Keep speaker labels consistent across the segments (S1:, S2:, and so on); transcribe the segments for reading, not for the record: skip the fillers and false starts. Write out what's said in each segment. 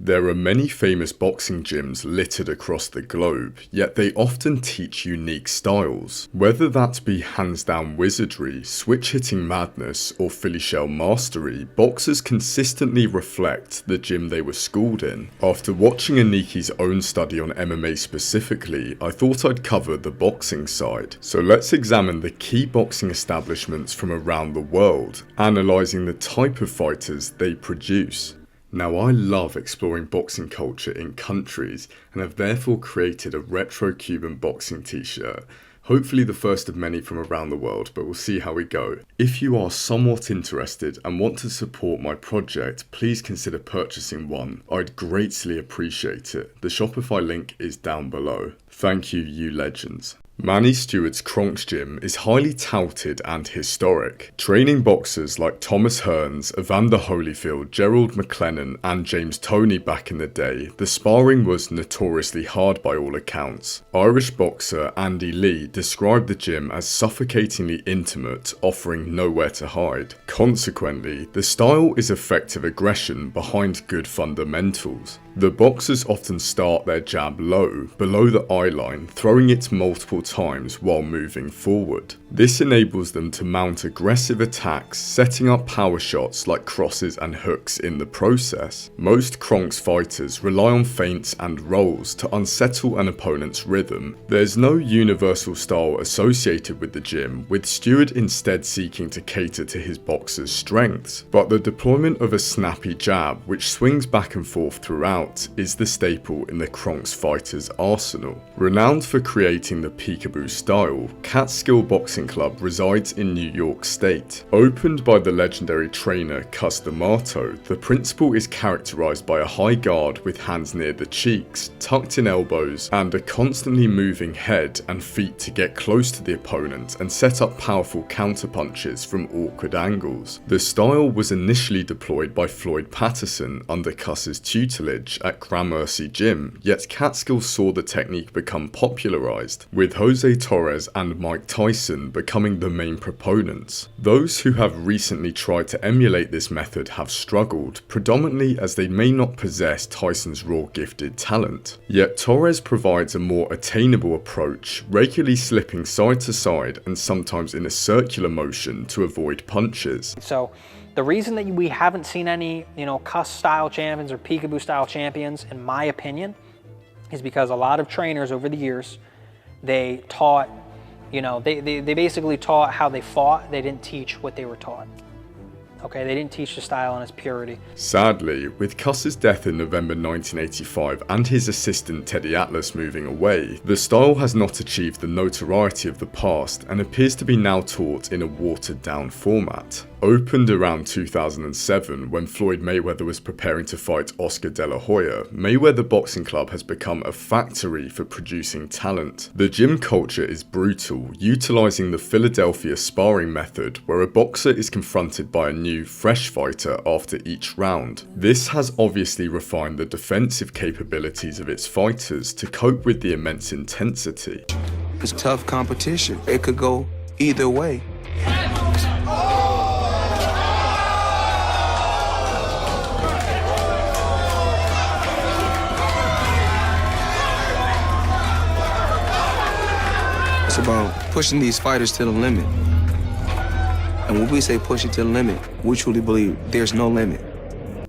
S1: There are many famous boxing gyms littered across the globe, yet they often teach unique styles. Whether that be hands-down wizardry, switch-hitting madness, or Philly shell mastery, boxers consistently reflect the gym they were schooled in. After watching Aniki's own study on MMA specifically, I thought I'd cover the boxing side. So let's examine the key boxing establishments from around the world, analysing the type of fighters they produce. Now, I love exploring boxing culture in countries and have therefore created a retro Cuban boxing t-shirt. Hopefully the first of many from around the world, but we'll see how we go. If you are somewhat interested and want to support my project, please consider purchasing one. I'd greatly appreciate it. The Shopify link is down below. Thank you, you legends. Manny Stewart's Kronk Gym is highly touted and historic. Training boxers like Thomas Hearns, Evander Holyfield, Gerald McLennan and James Toney back in the day, the sparring was notoriously hard by all accounts. Irish boxer Andy Lee described the gym as suffocatingly intimate, offering nowhere to hide. Consequently, the style is effective aggression behind good fundamentals. The boxers often start their jab low, below the eye line, throwing it multiple times while moving forward. This enables them to mount aggressive attacks, setting up power shots like crosses and hooks in the process. Most Kronk's fighters rely on feints and rolls to unsettle an opponent's rhythm. There's no universal style associated with the gym, with Stewart instead seeking to cater to his boxer's strengths, but the deployment of a snappy jab, which swings back and forth throughout, is the staple in the Kronk's fighters' arsenal. Renowned for creating the Peekaboo style, Catskill Boxing Club resides in New York State. Opened by the legendary trainer Cus D'Amato, the principle is characterized by a high guard with hands near the cheeks, tucked in elbows, and a constantly moving head and feet to get close to the opponent and set up powerful counterpunches from awkward angles. The style was initially deployed by Floyd Patterson under Cus's tutelage at Ohashi Gym, yet Catskill saw the technique become popularized, with Jose Torres and Mike Tyson becoming the main proponents. Those who have recently tried to emulate this method have struggled, predominantly as they may not possess Tyson's raw gifted talent. Yet Torres provides a more attainable approach, regularly slipping side to side and sometimes in a circular motion to avoid punches.
S2: So the reason that we haven't seen any, Cus style champions or Peekaboo style champions, in my opinion, is because a lot of trainers over the years, they taught, they basically taught how they fought. They didn't teach what they were taught. Okay, they didn't teach the style in its purity.
S1: Sadly, with Cus's death in November 1985 and his assistant Teddy Atlas moving away, the style has not achieved the notoriety of the past and appears to be now taught in a watered down format. Opened around 2007 when Floyd Mayweather was preparing to fight Oscar De La Hoya, Mayweather Boxing Club has become a factory for producing talent. The gym culture is brutal, utilizing the Philadelphia sparring method where a boxer is confronted by a new, fresh fighter after each round. This has obviously refined the defensive capabilities of its fighters to cope with the immense intensity.
S3: It's tough competition. It could go either way. It's about pushing these fighters to the limit. And when we say push it to the limit, we truly believe there's no limit.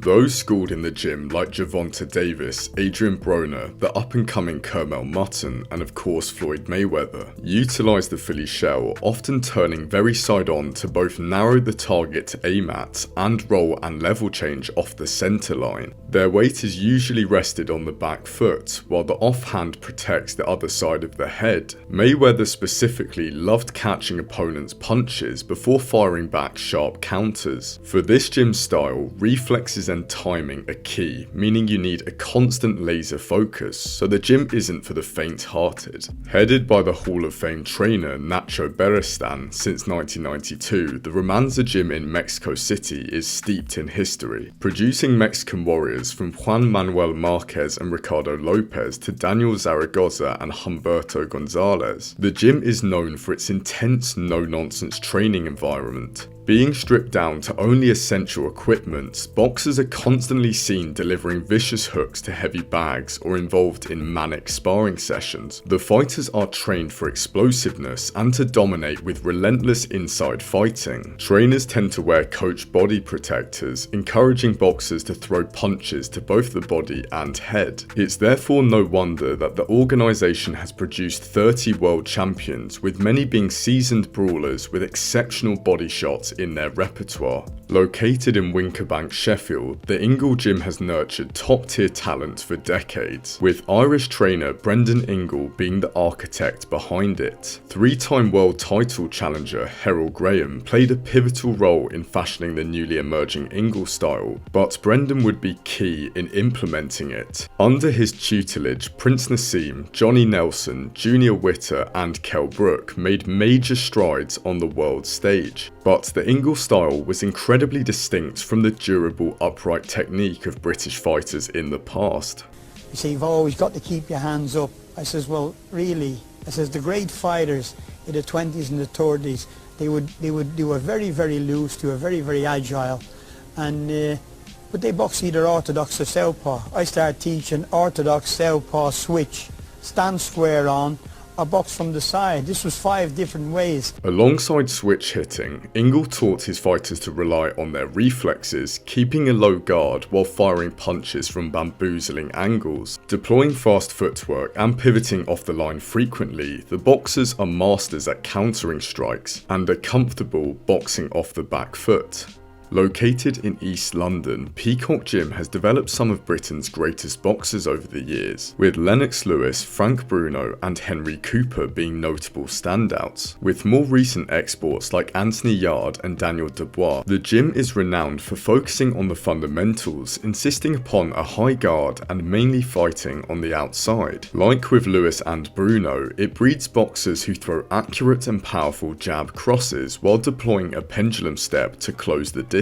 S1: Those schooled in the gym like Gervonta Davis, Adrian Broner, the up-and-coming Kermel Mutton, and of course Floyd Mayweather, utilise the Philly shell, often turning very side-on to both narrow the target to aim at and roll and level change off the centre line. Their weight is usually rested on the back foot, while the offhand protects the other side of the head. Mayweather specifically loved catching opponents' punches before firing back sharp counters. For this gym style, reflexes and timing are key, meaning you need a constant laser focus, so the gym isn't for the faint-hearted. Headed by the Hall of Fame trainer Nacho Beristan since 1992, the Romanza Gym in Mexico City is steeped in history, producing Mexican warriors from Juan Manuel Marquez and Ricardo Lopez to Daniel Zaragoza and Humberto Gonzalez. The gym is known for its intense, no-nonsense training environment. Being stripped down to only essential equipment, boxers are constantly seen delivering vicious hooks to heavy bags or involved in manic sparring sessions. The fighters are trained for explosiveness and to dominate with relentless inside fighting. Trainers tend to wear coach body protectors, encouraging boxers to throw punches to both the body and head. It's therefore no wonder that the organisation has produced 30 world champions, with many being seasoned brawlers with exceptional body shots in their repertoire. Located in Winkerbank, Sheffield, the Ingle Gym has nurtured top-tier talent for decades, with Irish trainer Brendan Ingle being the architect behind it. Three-time world title challenger Harold Graham played a pivotal role in fashioning the newly emerging Ingle style, but Brendan would be key in implementing it. Under his tutelage, Prince Nassim, Johnny Nelson, Junior Witter and Kell Brook made major strides on the world stage. But the Ingle style was incredibly distinct from the durable upright technique of British fighters in the past.
S4: You say you've always got to keep your hands up. I says, well, really? I says the great fighters in the 20s and the 30s, they were very, very loose, they were very, very agile, and but they box either orthodox or southpaw. I started teaching orthodox, southpaw, switch, stand square on, or box from the side. This was 5 different ways.
S1: Alongside switch hitting, Ingle taught his fighters to rely on their reflexes, keeping a low guard while firing punches from bamboozling angles. Deploying fast footwork and pivoting off the line frequently, the boxers are masters at countering strikes and are comfortable boxing off the back foot. Located in East London, Peacock Gym has developed some of Britain's greatest boxers over the years, with Lennox Lewis, Frank Bruno and Henry Cooper being notable standouts. With more recent exports like Anthony Yarde and Daniel Dubois, the gym is renowned for focusing on the fundamentals, insisting upon a high guard and mainly fighting on the outside. Like with Lewis and Bruno, it breeds boxers who throw accurate and powerful jab crosses while deploying a pendulum step to close the distance.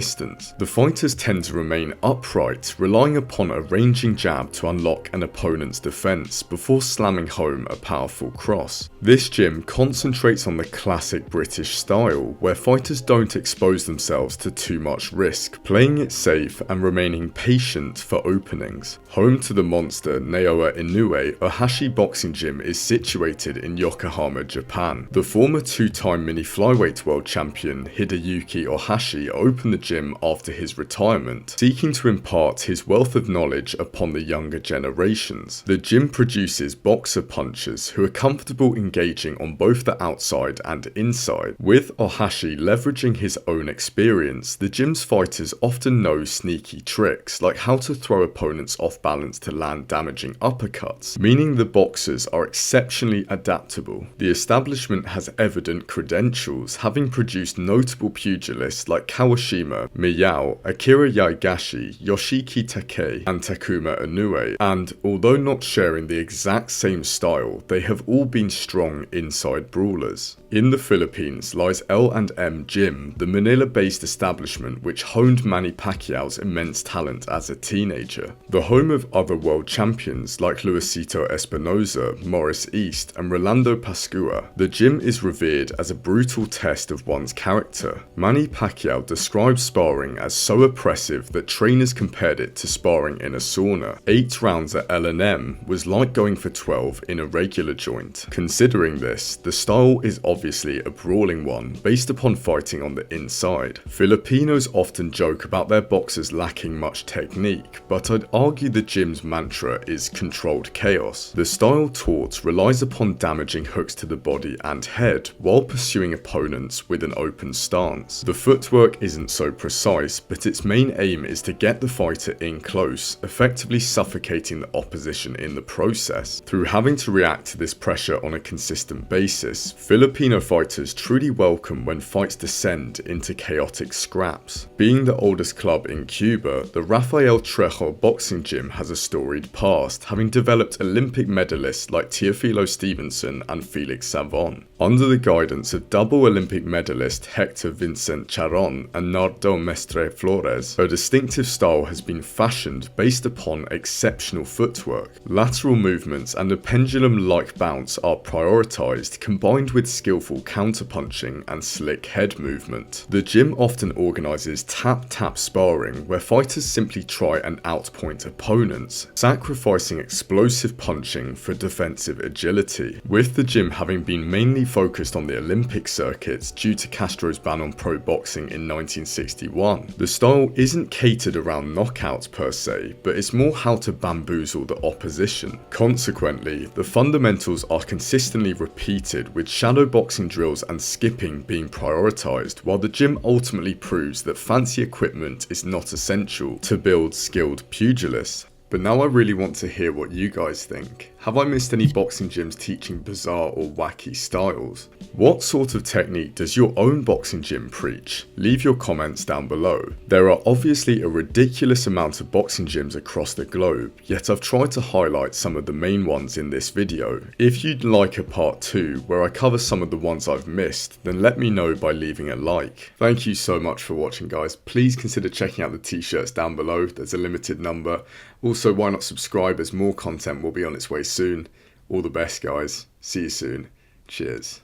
S1: The fighters tend to remain upright, relying upon a ranging jab to unlock an opponent's defense before slamming home a powerful cross. This gym concentrates on the classic British style, where fighters don't expose themselves to too much risk, playing it safe and remaining patient for openings. Home to the monster Naoya Inoue, Ohashi Boxing Gym is situated in Yokohama, Japan. The former 2-time mini flyweight world champion Hideyuki Ohashi opened the gym after his retirement, seeking to impart his wealth of knowledge upon the younger generations. The gym produces boxer punchers who are comfortable engaging on both the outside and inside. With Ohashi leveraging his own experience, the gym's fighters often know sneaky tricks, like how to throw opponents off balance to land damaging uppercuts, meaning the boxers are exceptionally adaptable. The establishment has evident credentials, having produced notable pugilists like Kawashima, Miyao, Akira Yaigashi, Yoshiki Takei, and Takuma Inoue, and although not sharing the exact same style, they have all been strong inside brawlers. In the Philippines lies L&M Gym, the Manila-based establishment which honed Manny Pacquiao's immense talent as a teenager. The home of other world champions like Luisito Espinosa, Morris East, and Rolando Pascua, the gym is revered as a brutal test of one's character. Manny Pacquiao describes sparring as so oppressive that trainers compared it to sparring in a sauna. 8 rounds at L&M was like going for 12 in a regular joint. Considering this, the style is obviously a brawling one, based upon fighting on the inside. Filipinos often joke about their boxers lacking much technique, but I'd argue the gym's mantra is controlled chaos. The style taught relies upon damaging hooks to the body and head, while pursuing opponents with an open stance. The footwork isn't so precise, but its main aim is to get the fighter in close, effectively suffocating the opposition in the process. Through having to react to this pressure on a consistent basis, Filipino fighters truly welcome when fights descend into chaotic scraps. Being the oldest club in Cuba, the Rafael Trejo Boxing Gym has a storied past, having developed Olympic medalists like Teofilo Stevenson and Felix Savon. Under the guidance of double Olympic medalist Hector Vincent Charon and Nardo del Mestre Flores, her distinctive style has been fashioned based upon exceptional footwork. Lateral movements and a pendulum-like bounce are prioritized, combined with skillful counterpunching and slick head movement. The gym often organizes tap-tap sparring, where fighters simply try and outpoint opponents, sacrificing explosive punching for defensive agility. With the gym having been mainly focused on the Olympic circuits due to Castro's ban on pro boxing in 1961, the style isn't catered around knockouts per se, but it's more how to bamboozle the opposition. Consequently, the fundamentals are consistently repeated, with shadow boxing drills and skipping being prioritized, while the gym ultimately proves that fancy equipment is not essential to build skilled pugilists. But now I really want to hear what you guys think. Have I missed any boxing gyms teaching bizarre or wacky styles? What sort of technique does your own boxing gym preach? Leave your comments down below. There are obviously a ridiculous amount of boxing gyms across the globe, yet I've tried to highlight some of the main ones in this video. If you'd like a part 2 where I cover some of the ones I've missed, then let me know by leaving a like. Thank you so much for watching, guys. Please consider checking out the t-shirts down below. There's a limited number. Also, why not subscribe, as more content will be on its way soon. All the best, guys. See you soon. Cheers.